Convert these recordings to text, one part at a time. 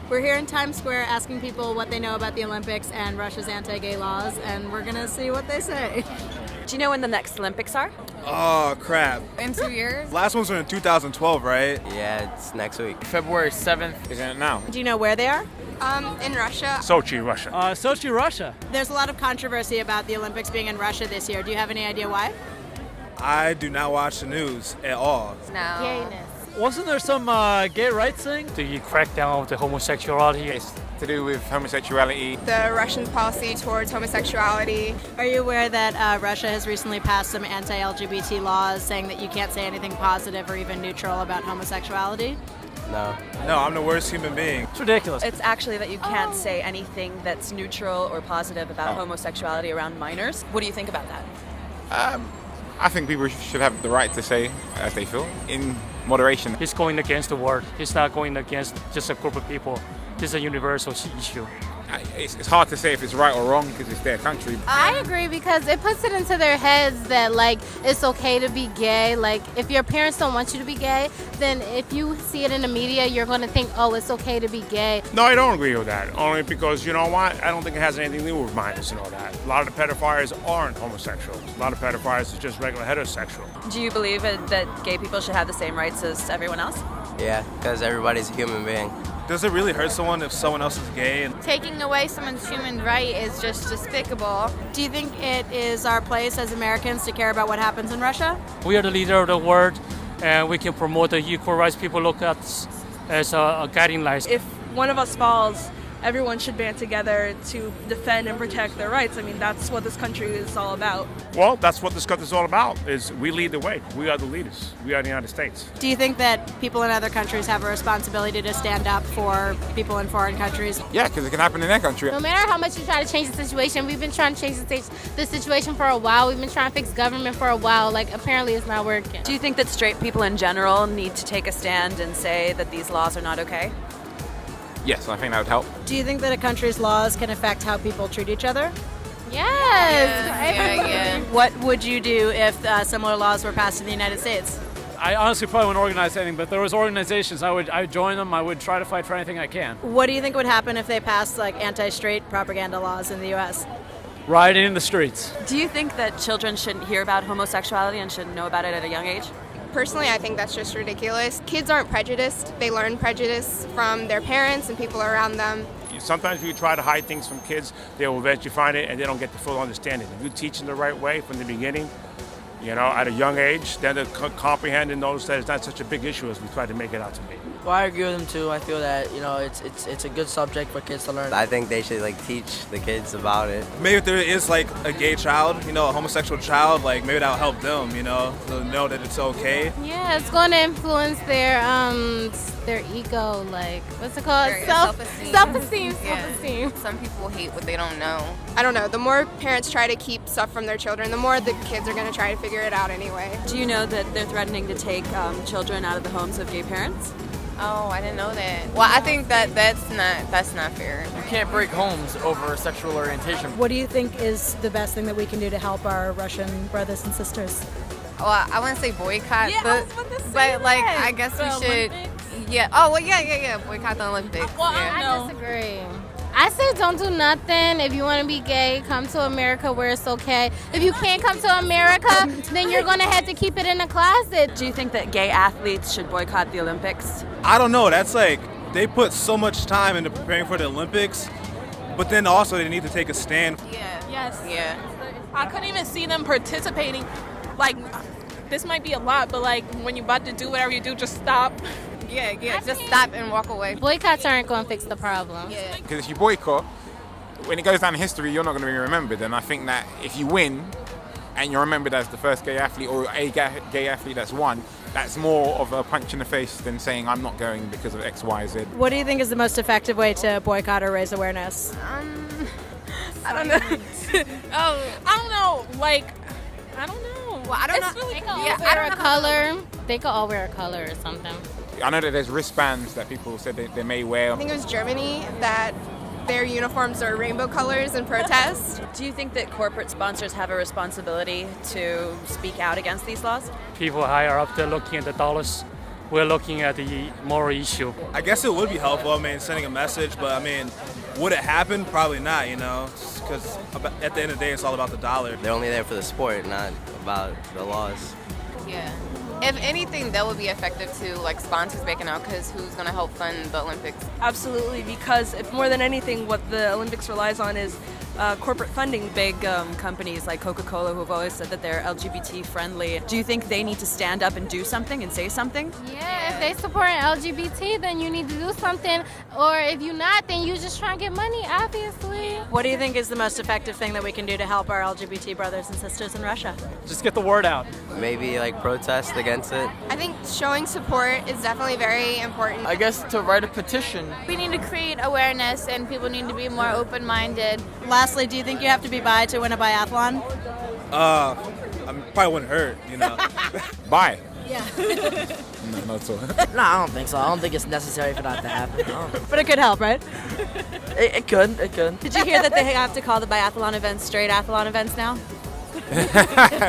We're here in Times Square asking people what they know about the Olympics and Russia's anti-gay laws, and we're gonna see what they say. Do you know when the next Olympics are? Oh, crap. In 2 years? Last ones were in 2012, right? Yeah, it's next week. February 7th, isn't it now? Do you know where they are? In Russia. Sochi, Russia. Sochi, Russia. There's a lot of controversy about the Olympics being in Russia this year. Do you have any idea why? I do not watch the news at all. No. Gayness. Wasn't there some gay rights thing? The crackdown of the homosexuality. It's to do with homosexuality. The Russian policy towards homosexuality. Are you aware that Russia has recently passed some anti-LGBT laws saying that you can't say anything positive or even neutral about homosexuality? No. No, I'm the worst human being. It's ridiculous. It's actually that you can't say anything that's neutral or positive about homosexuality around minors. What do you think about that? I think people should have the right to say as they feel in moderation. He's going against the world. He's not going against just a group of people. This is a universal issue. It's hard to say if it's right or wrong because it's their country. I agree because it puts it into their heads that like it's okay to be gay. Like if your parents don't want you to be gay, then if you see it in the media, you're going to think, oh, it's okay to be gay. No, I don't agree with that. Only because, you know what? I don't think it has anything to do with minors and all that. A lot of the pedophiles aren't homosexuals. A lot of pedophiles are just regular heterosexual. Do you believe that gay people should have the same rights as everyone else? Yeah, because everybody's a human being. Does it really hurt someone if someone else is gay? Taking away someone's human right is just despicable. Do you think it is our place as Americans to care about what happens in Russia? We are the leader of the world, and we can promote the equal rights. People look at us as a guiding light. If one of us falls, everyone should band together to defend and protect their rights. I mean, that's what this country is all about. Well, that's what this country is all about, is we lead the way. We are the leaders. We are the United States. Do you think that people in other countries have a responsibility to stand up for people in foreign countries? Yeah, because it can happen in their country. No matter how much you try to change the situation, we've been trying to change the situation for a while. We've been trying to fix government for a while. Like, apparently it's not working. Do you think that straight people in general need to take a stand and say that these laws are not okay? Yes, I think that would help. Do you think that a country's laws can affect how people treat each other? Yes. Yeah. What would you do if similar laws were passed in the United States? I honestly probably wouldn't organize anything, but if there was organizations, I would join them. I would try to fight for anything I can. What do you think would happen if they passed like anti-straight propaganda laws in the U.S.? Rioting in the streets. Do you think that children shouldn't hear about homosexuality and should know about it at a young age? Personally, I think that's just ridiculous. Kids aren't prejudiced. They learn prejudice from their parents and people around them. Sometimes if you try to hide things from kids, they will eventually find it and they don't get the full understanding. If you teach them the right way from the beginning, you know, at a young age, then they comprehend and notice that it's not such a big issue as we try to make it out to be. Well, I agree with them too. I feel that, you know, it's a good subject for kids to learn. I think they should teach the kids about it. Maybe if there is a gay child, a homosexual child, maybe that'll help them, to know that it's okay. Yeah, it's going to influence their ego, what's it called? Self-esteem. Some people hate what they don't know. I don't know. The more parents try to keep stuff from their children, the more the kids are going to try to figure it out anyway. Do you know that they're threatening to take children out of the homes of gay parents? Oh, I didn't know that. Well, I think that's not fair. You can't break homes over sexual orientation. What do you think is the best thing that we can do to help our Russian brothers and sisters? Well, I want to say boycott, Yeah, I was about to say that. I guess we should. Olympics? Yeah. Oh, well, yeah. Boycott the Olympics. Well, yeah. I disagree. I say don't do nothing. If you want to be gay, come to America where it's okay. If you can't come to America, then you're going to have to keep it in a closet. Do you think that gay athletes should boycott the Olympics? I don't know. That's they put so much time into preparing for the Olympics, but then also they need to take a stand. Yeah. Yes. Yeah. I couldn't even see them participating. This might be a lot, but when you're about to do whatever you do, just stop. Yeah. Just stop and walk away. Boycotts aren't going to fix the problem. Yeah. Because if you boycott, when it goes down in history, you're not going to be remembered. And I think that if you win and you're remembered as the first gay athlete or a gay athlete that's won, that's more of a punch in the face than saying I'm not going because of X, Y, Z. What do you think is the most effective way to boycott or raise awareness? I don't know. I don't know. I don't know. Well, I don't know. They could all wear a color. They could all wear a color or something. I know that there's wristbands that people said they may wear. I think it was Germany that their uniforms are rainbow colors in protest. Do you think that corporate sponsors have a responsibility to speak out against these laws? People higher up, they're looking at the dollars. we're looking at the moral issue. I guess it would be helpful, I mean, sending a message, but I mean, would it happen? Probably not, you know, because at the end of the day, it's all about the dollar. They're only there for the sport, not about the laws. Yeah. If anything, that would be effective too, like sponsors backing out, because who's going to help fund the Olympics? Absolutely, because if more than anything, what the Olympics relies on is corporate funding. Big companies like Coca-Cola, who have always said that they're LGBT friendly. Do you think they need to stand up and do something and say something? Yeah, if they support LGBT, then you need to do something. Or if you're not, then you just try and get money, obviously. What do you think is the most effective thing that we can do to help our LGBT brothers and sisters in Russia? Just get the word out. Maybe like protest against it. I think showing support is definitely very important. I guess to write a petition. We need to create awareness and people need to be more open-minded. Lastly, do you think you have to be bi to win a biathlon? I probably wouldn't hurt, you know. Bye. Yeah. No, not at all. No, I don't think so. I don't think it's necessary for that to happen. But it could help, right? It could. Did you hear that they have to call the biathlon events straight athlon events now?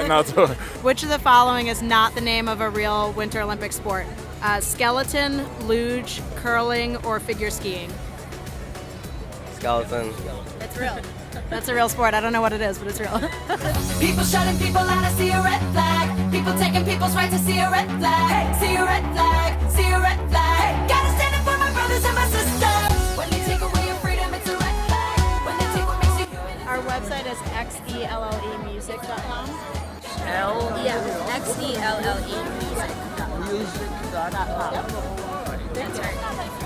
Not at all. Which of the following is not the name of a real Winter Olympic sport? Skeleton, luge, curling, or figure skiing? Skeleton. It's real. That's a real sport. I don't know what it is, but it's real. People shutting people out, I see a red flag. People taking people's right to see a red flag. See a red flag, see a red flag. Gotta stand up for my brothers and my sisters. When they take away your freedom, it's a red flag. When they take what makes you human. Our website is XELLEmusic.com. Yeah, XELLE music.com. That's right.